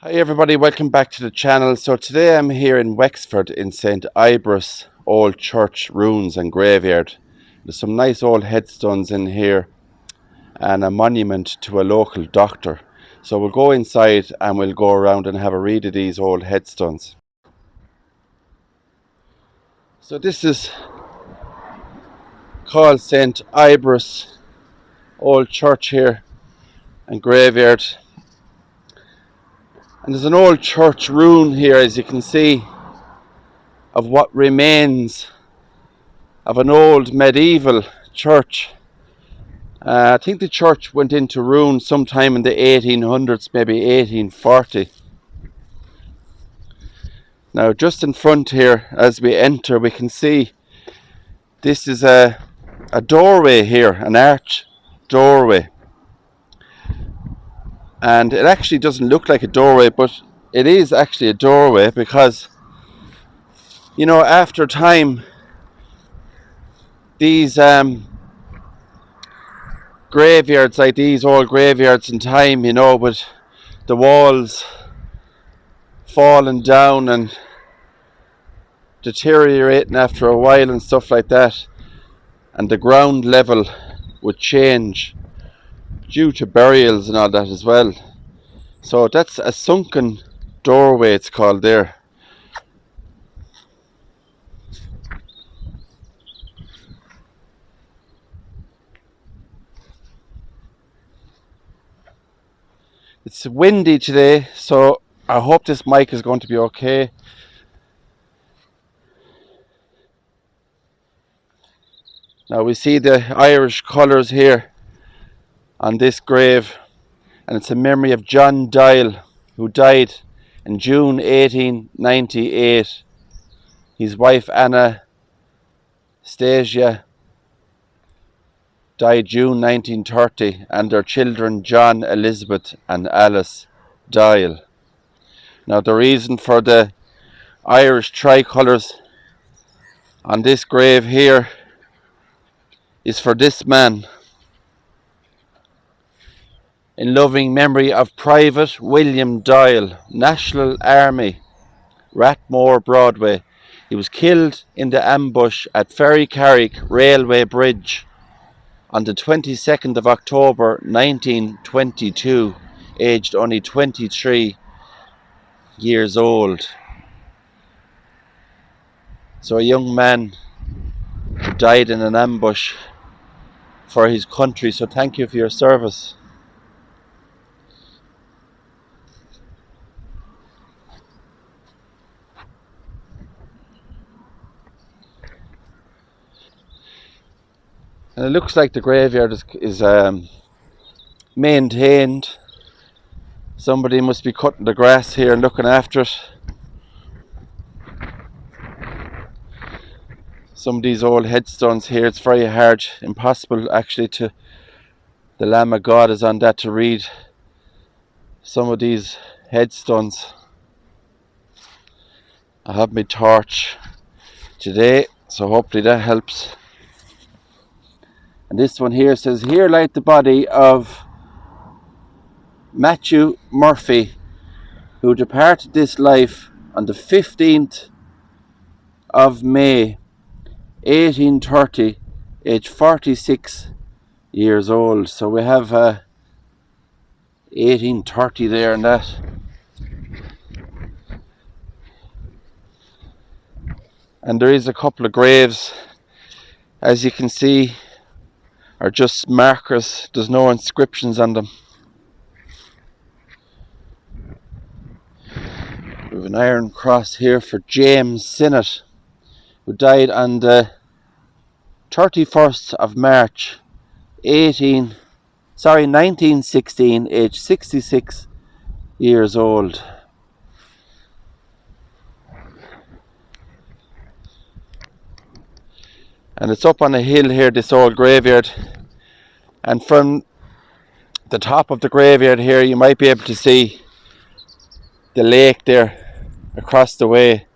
Hi everybody, welcome back to the channel. So today I'm here in Wexford in St. Ibrus Old Church Ruins and Graveyard. There's some nice old headstones in here and a monument to a local doctor. So we'll go inside and we'll go around and have a read of these old headstones. So this is called St. Ibrus Old Church here and Graveyard. And there's an old church ruin here, as you can see, of what remains of an old medieval church. I think the church went into ruin sometime in the 1800s, maybe 1840. Now just in front here, as we enter, we can see this is a doorway here, an arch doorway. And it actually doesn't look like a doorway, but it is actually a doorway because, you know, after time, these graveyards, like these old graveyards in time, you know, with the walls falling down and deteriorating after a while and stuff like that, and the ground level would change due to burials and all that as well. So that's a sunken doorway, it's called there. It's windy today, so I hope this mic is going to be okay. Now we see the Irish colours here on this grave, and it's a memory of John Dial, who died in June 1898. His wife Anastasia died June 1930, and their children John, Elizabeth and Alice Dial. Now the reason for the Irish tricolours on this grave here is for this man. In loving memory of Private William Dial, National Army, Rathmore, Broadway. He was killed in the ambush at Ferrycarrick Railway Bridge on the 22nd of October 1922, aged only 23 years old. So a young man who died in an ambush for his country. So thank you for your service. And it looks like the graveyard is maintained. Somebody must be cutting the grass here and looking after it. Some of these old headstones here, it's very hard, impossible actually to, the Lamb of God is on that, to read some of these headstones. I have my torch today, so hopefully that helps. And this one here says, "Here lies the body of Matthew Murphy, who departed this life on the 15th of May 1830, age 46 years old." So we have 1830 there and that. And there is a couple of graves, as you can see, are just markers. There's no inscriptions on them. We have an iron cross here for James Sinnott, who died on the 31st of March 1916, aged 66 years old. And it's up on a hill here, this old graveyard. And from the top of the graveyard here, you might be able to see the lake there across the way.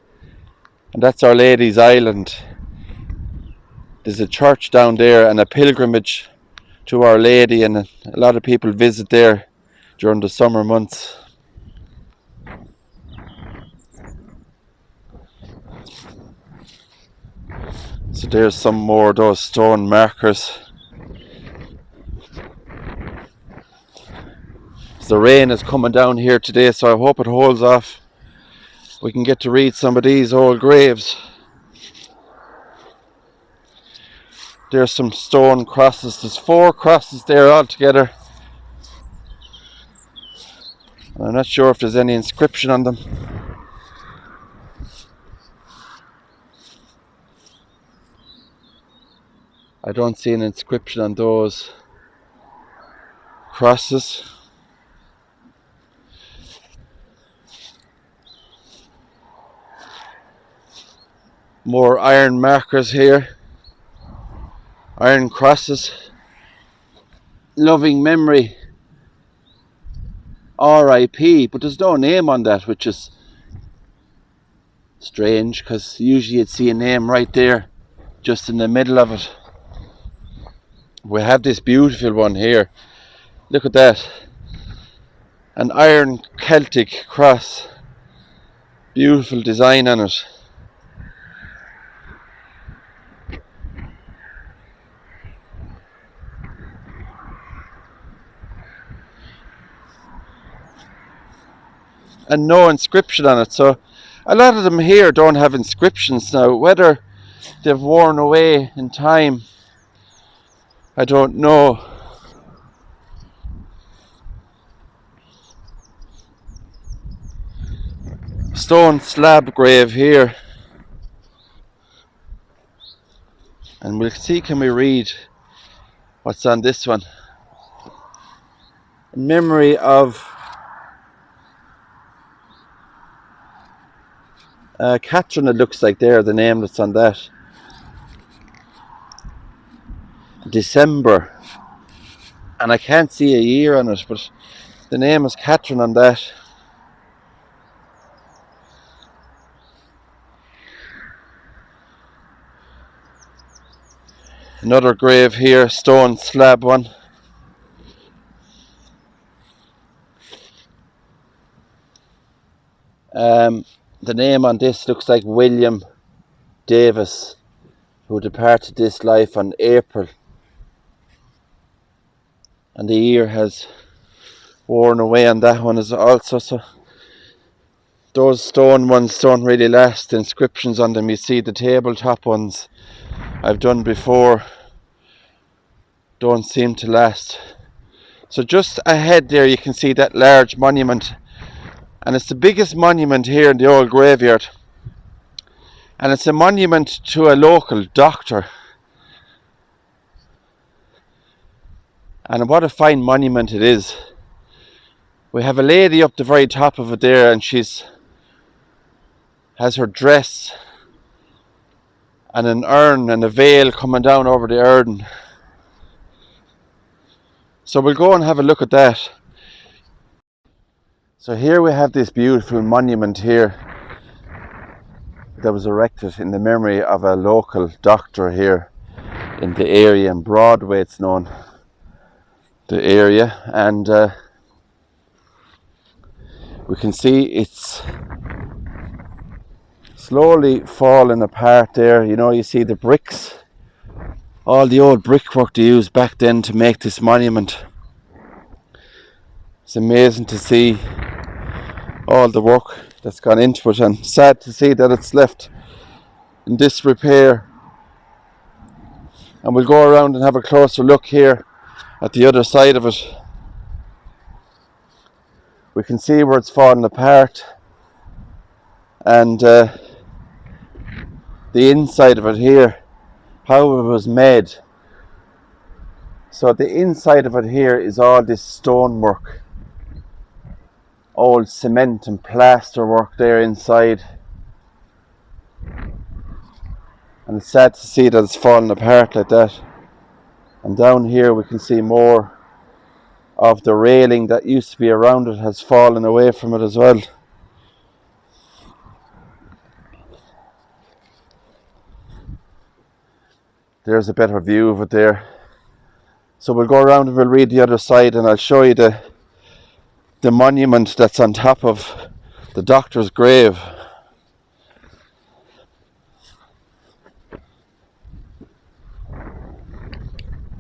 And that's Our Lady's Island. There's a church down there and a pilgrimage to Our Lady, and a lot of people visit there during the summer months. So there's some more of those stone markers. The rain is coming down here today, so I hope it holds off. We can get to read some of these old graves. There's some stone crosses. There's 4 crosses there altogether. I'm not sure if there's any inscription on them. I don't see an inscription on those crosses. More iron markers here. Iron crosses. Loving memory. R.I.P. But there's no name on that, which is strange, because usually you'd see a name right there, just in the middle of it. We have this beautiful one here. Look at that. An iron Celtic cross. Beautiful design on it. And no inscription on it, so a lot of them here don't have inscriptions now. Whether they've worn away in time, I don't know. Stone slab grave here, and we'll see, can we read what's on this one. In memory of Catherine, it looks like there, the name that's on that. December. And I can't see a year on it, but the name is Catherine on that. Another grave here, stone slab one. The name on this looks like William Davis, who departed this life on April. And the year has worn away on that one as also. So those stone ones don't really last. The inscriptions on them, you see the tabletop ones I've done before, don't seem to last. So just ahead there you can see that large monument, and it's the biggest monument here in the old graveyard, and it's a monument to a local doctor. And what a fine monument it is. We have a lady up the very top of it there, and has her dress and an urn and a veil coming down over the urn. So we'll go and have a look at that. So here we have this beautiful monument here that was erected in the memory of a local doctor here in the area, in Broadway it's known, the area, and we can see it's slowly falling apart there. You know, you see the bricks, all the old brickwork they used back then to make this monument. It's amazing to see all the work that's gone into it, and sad to see that it's left in disrepair. And we'll go around and have a closer look here at the other side of it. We can see where it's fallen apart, and the inside of it here, how it was made. So the inside of it here is all this stonework, old cement and plaster work there inside, and it's sad to see that it's fallen apart like that. And down here we can see more of the railing that used to be around it has fallen away from it as well. There's a better view of it there. So we'll go around and we'll read the other side, and I'll show you the monument that's on top of the doctor's grave.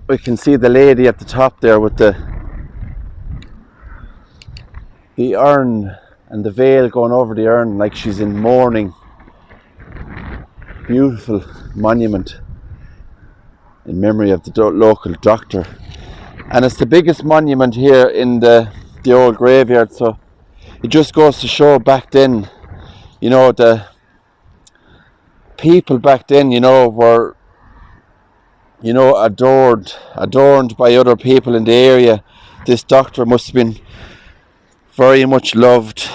we can see the lady at the top there with the urn and the veil going over the urn like she's in mourning. Beautiful monument in memory of the local doctor, and it's the biggest monument here in the old graveyard. So it just goes to show back then, you know, the people back then, you know, were, you know, adorned by other people in the area. This doctor must have been very much loved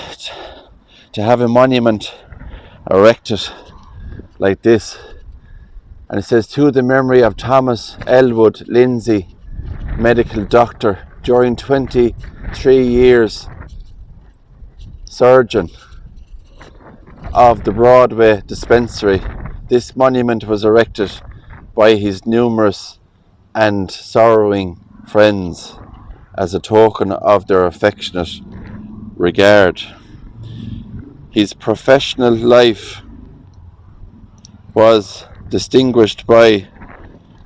to have a monument erected like this. And it says, to the memory of Thomas Edward Lindsey, medical doctor, during 23 years surgeon of the Broadway dispensary. This monument was erected by his numerous and sorrowing friends as a token of their affectionate regard. His professional life was distinguished by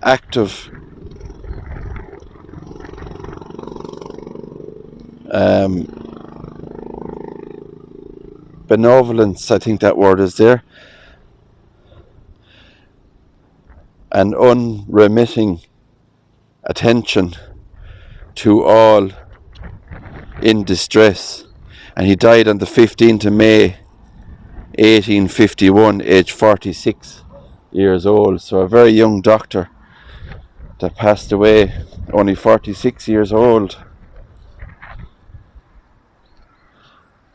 active benevolence, I think that word is there, and unremitting attention to all in distress. And he died on the 15th of May 1851, aged 46 years old. So a very young doctor that passed away, only 46 years old.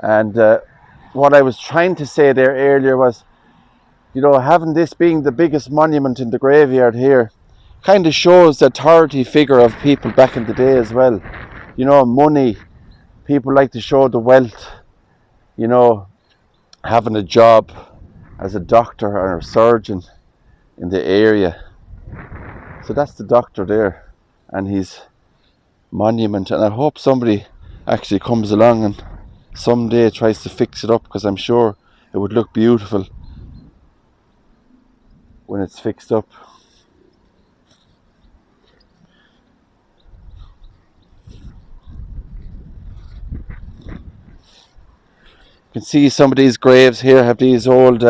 And what I was trying to say there earlier was, you know, having this being the biggest monument in the graveyard here kind of shows the authority figure of people back in the day as well. You know, money, people like to show the wealth, you know, having a job as a doctor or a surgeon in the area. So that's the doctor there and his monument, and I hope somebody actually comes along and someday tries to fix it up, because I'm sure it would look beautiful when it's fixed up. You can see some of these graves here have these old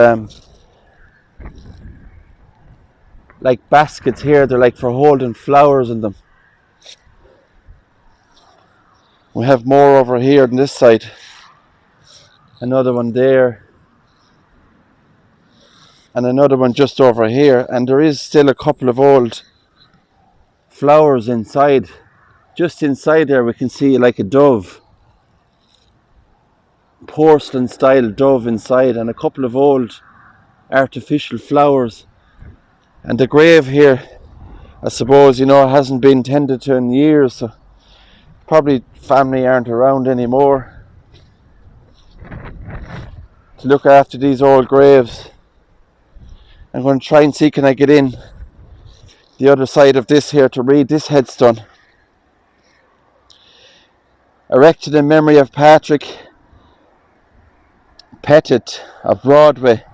like baskets here. They're like for holding flowers in them. We have more over here on this side. Another one there. And another one just over here. And there is still a couple of old flowers inside. Just inside there we can see like a dove. Porcelain style dove inside, and a couple of old artificial flowers. And the grave here, I suppose, you know, hasn't been tended to in years, so probably family aren't around anymore to look after these old graves. I'm going to try and see, can I get in the other side of this here to read this headstone. Erected in memory of Patrick Pettit of Broadway,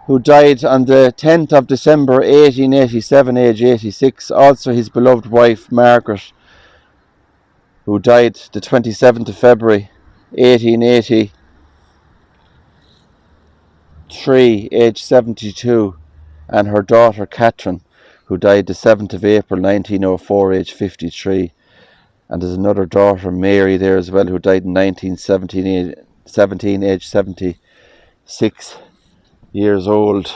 who died on the 10th of December 1887, age 86. Also his beloved wife Margaret, who died the 27th of February 1883, age 72, and her daughter Catherine, who died the 7th of April 1904, age 53. And there's another daughter, Mary, there as well, who died in 1917, age 76 years old.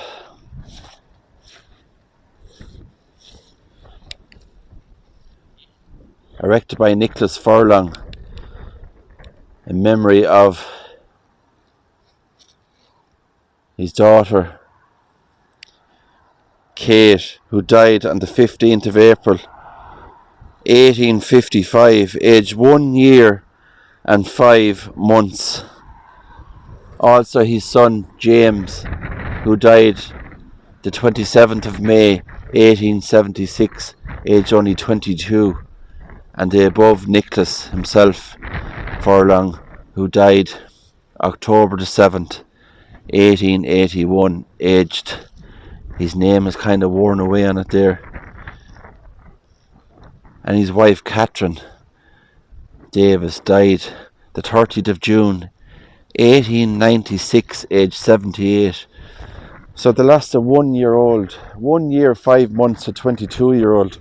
Erected by Nicholas Furlong in memory of his daughter Kate, who died on the 15th of April 1855, aged 1 year and 5 months. Also his son James, who died the 27th of May 1876, aged only 22. And the above Nicholas himself, Furlong, who died October the 7th 1881, aged, his name is kind of worn away on it there, and his wife Catherine Davis died the 30th of June 1896, aged 78. So they lost a 1 year old, 1 year 5 months, a 22-year-old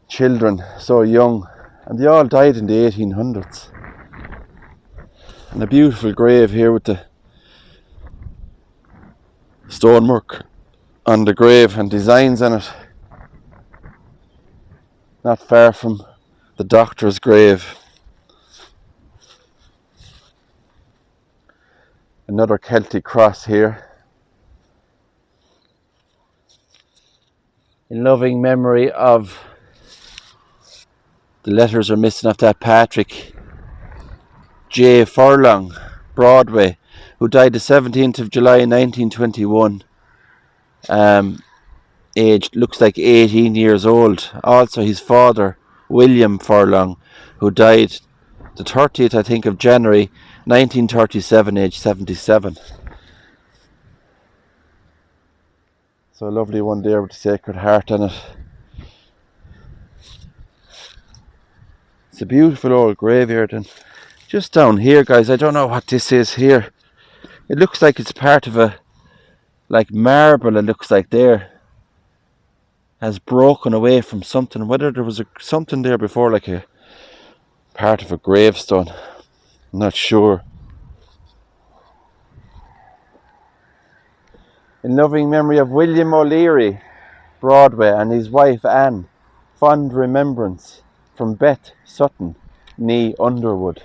children, so young, and they all died in the 1800s. And a beautiful grave here with the stonework on the grave and designs on it, not far from the doctor's grave. Another Celtic cross here, in loving memory of, the letters are missing off that, Patrick J. Furlong, Broadway, who died the 17th of July 1921, aged, looks like 18 years old. Also his father, William Furlong, who died the 30th, I think, of January 1937, aged 77. So a lovely one there with the Sacred Heart on it. It's a beautiful old graveyard. And just down here, guys, I don't know what this is here. It looks like it's part of a, like marble, it looks like there has broken away from something. Whether there was something there before, like a part of a gravestone, I'm not sure. In loving memory of William O'Leary, Broadway, and his wife Anne, fond remembrance, from Beth Sutton, née Underwood.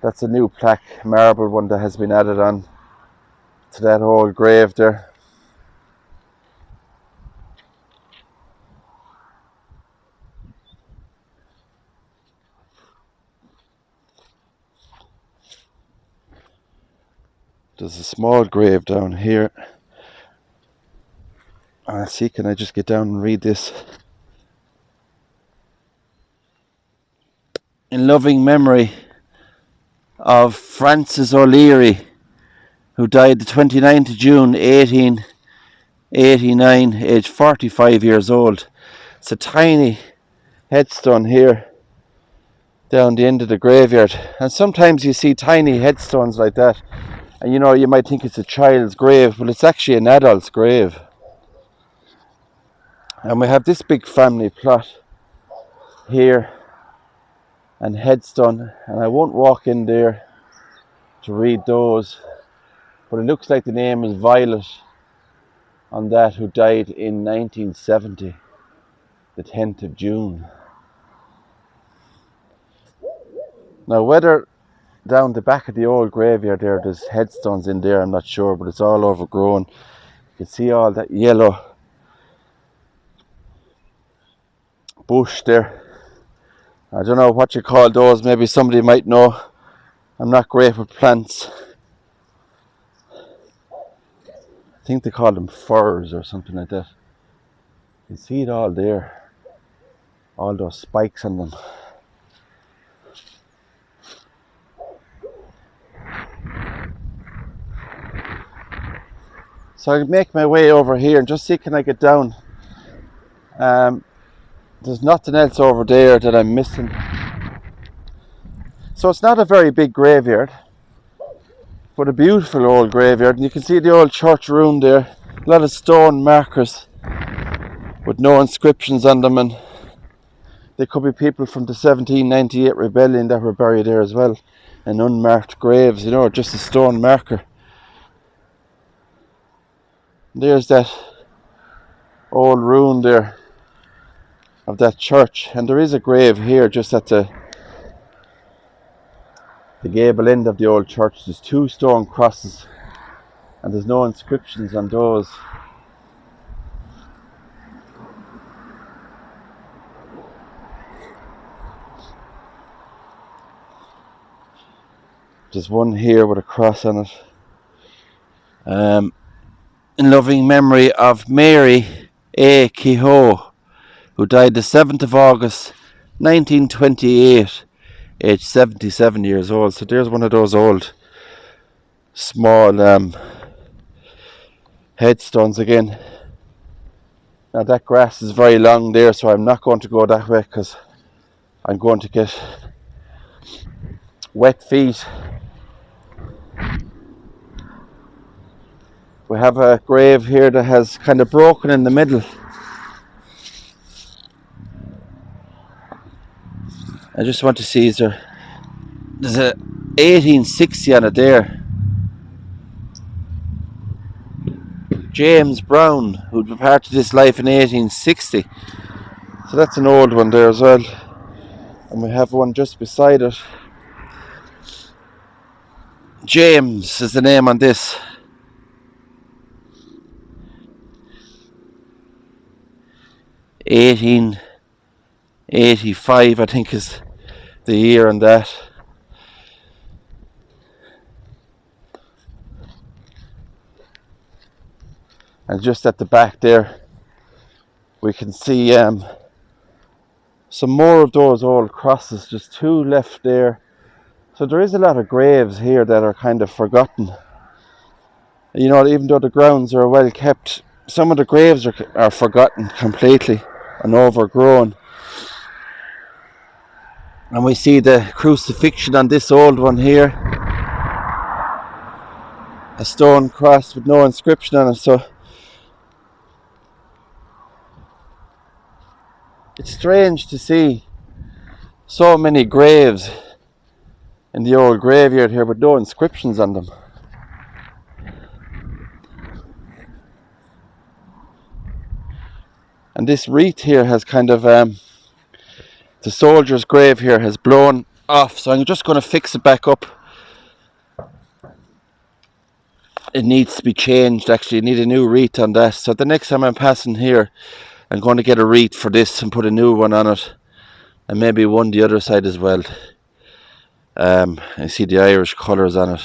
That's a new plaque, marble one, that has been added on to that old grave there. There's a small grave down here. Let's see, can I just get down and read this? In loving memory of Francis O'Leary, who died the 29th of June 1889, aged 45 years old. It's a tiny headstone here down the end of the graveyard. And sometimes you see tiny headstones like that, and you might think it's a child's grave, but it's actually an adult's grave. And we have this big family plot here and headstone, and I won't walk in there to read those, but it looks like the name is Violet on that, who died in 1970, the 10th of June. Now, whether down the back of the old graveyard there's headstones in there, I'm not sure, but it's all overgrown. You can see all that yellow bush there. I don't know what you call those, maybe somebody might know. I'm not great with plants. I think they call them firs or something like that. You can see it all there, all those spikes on them. So I make my way over here and just see, can I get down? There's nothing else over there that I'm missing. So it's not a very big graveyard, but a beautiful old graveyard. And you can see the old church ruin there. A lot of stone markers with no inscriptions on them, and they could be people from the 1798 rebellion that were buried there as well. And unmarked graves, just a stone marker. There's that old ruin there of that church, and there is a grave here just at the gable end of the old church. There's 2 stone crosses, and there's no inscriptions on those. There's one here with a cross on it. In loving memory of Mary A. Kehoe, who died the 7th of August 1928, aged 77 years old. So there's one of those old small headstones again. Now that grass is very long there, so I'm not going to go that way because I'm going to get wet feet. We have a grave here that has kind of broken in the middle. I just want to see, there's a 1860 on it there. James Brown, who departed this life in 1860. So that's an old one there as well. And we have one just beside it. James is the name on this. 1885, I think, is the year on that. And just at the back there, we can see some more of those old crosses. Just two left there. So there is a lot of graves here that are kind of forgotten. You know, even though the grounds are well kept, some of the graves are forgotten completely and overgrown. And we see the crucifixion on this old one here. A stone cross with no inscription on it. So it's strange to see so many graves in the old graveyard here with no inscriptions on them. And this wreath here has kind of, the soldier's grave here has blown off, so I'm just going to fix it back up. It needs to be changed, actually. I need a new wreath on that. So the next time I'm passing here, I'm going to get a wreath for this and put a new one on it. And maybe one the other side as well. I see the Irish colours on it.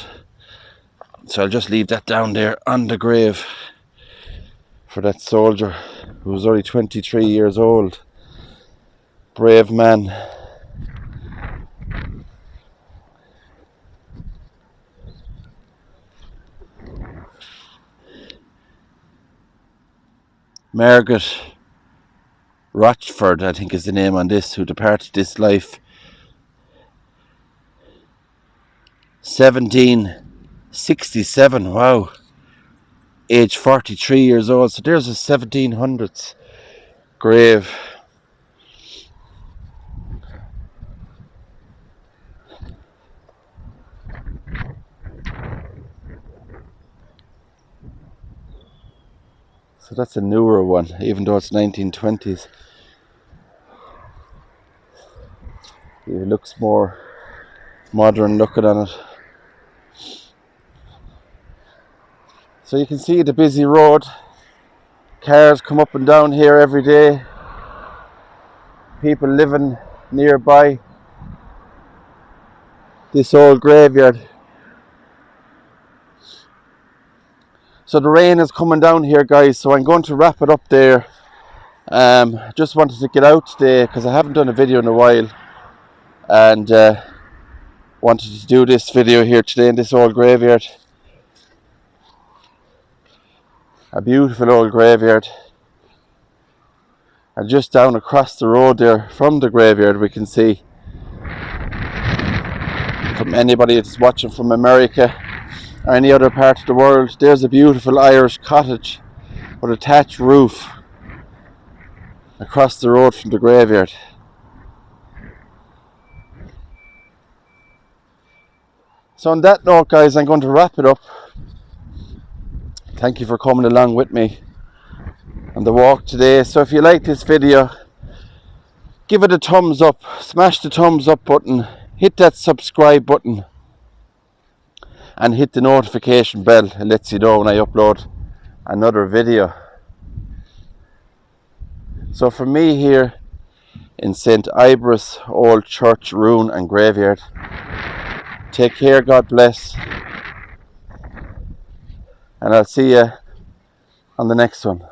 So I'll just leave that down there on the grave for that soldier who was only 23 years old. Brave man. Margaret Rochford, I think is the name on this, who departed this life 1767. Wow. Age 43 years old. So there's a 1800'S grave. So that's a newer one, even though it's 1920s. It looks more modern looking on it. So you can see the busy road. Cars come up and down here every day. People living nearby this old graveyard. So the rain is coming down here, guys, so I'm going to wrap it up there. Just wanted to get out today because I haven't done a video in a while, and wanted to do this video here today in this old graveyard. A beautiful old graveyard. And just down across the road there from the graveyard, we can see, from anybody that's watching from America or any other part of the world, there's a beautiful Irish cottage with a thatched roof across the road from the graveyard. So on that note, guys, I'm going to wrap it up. Thank you for coming along with me on the walk today. So if you like this video, give it a thumbs up, smash the thumbs up button, hit that subscribe button, and hit the notification bell. It lets you know when I upload another video. So for me here in St. Ibris Old Church Ruin and Graveyard, take care, God bless, and I'll see you on the next one.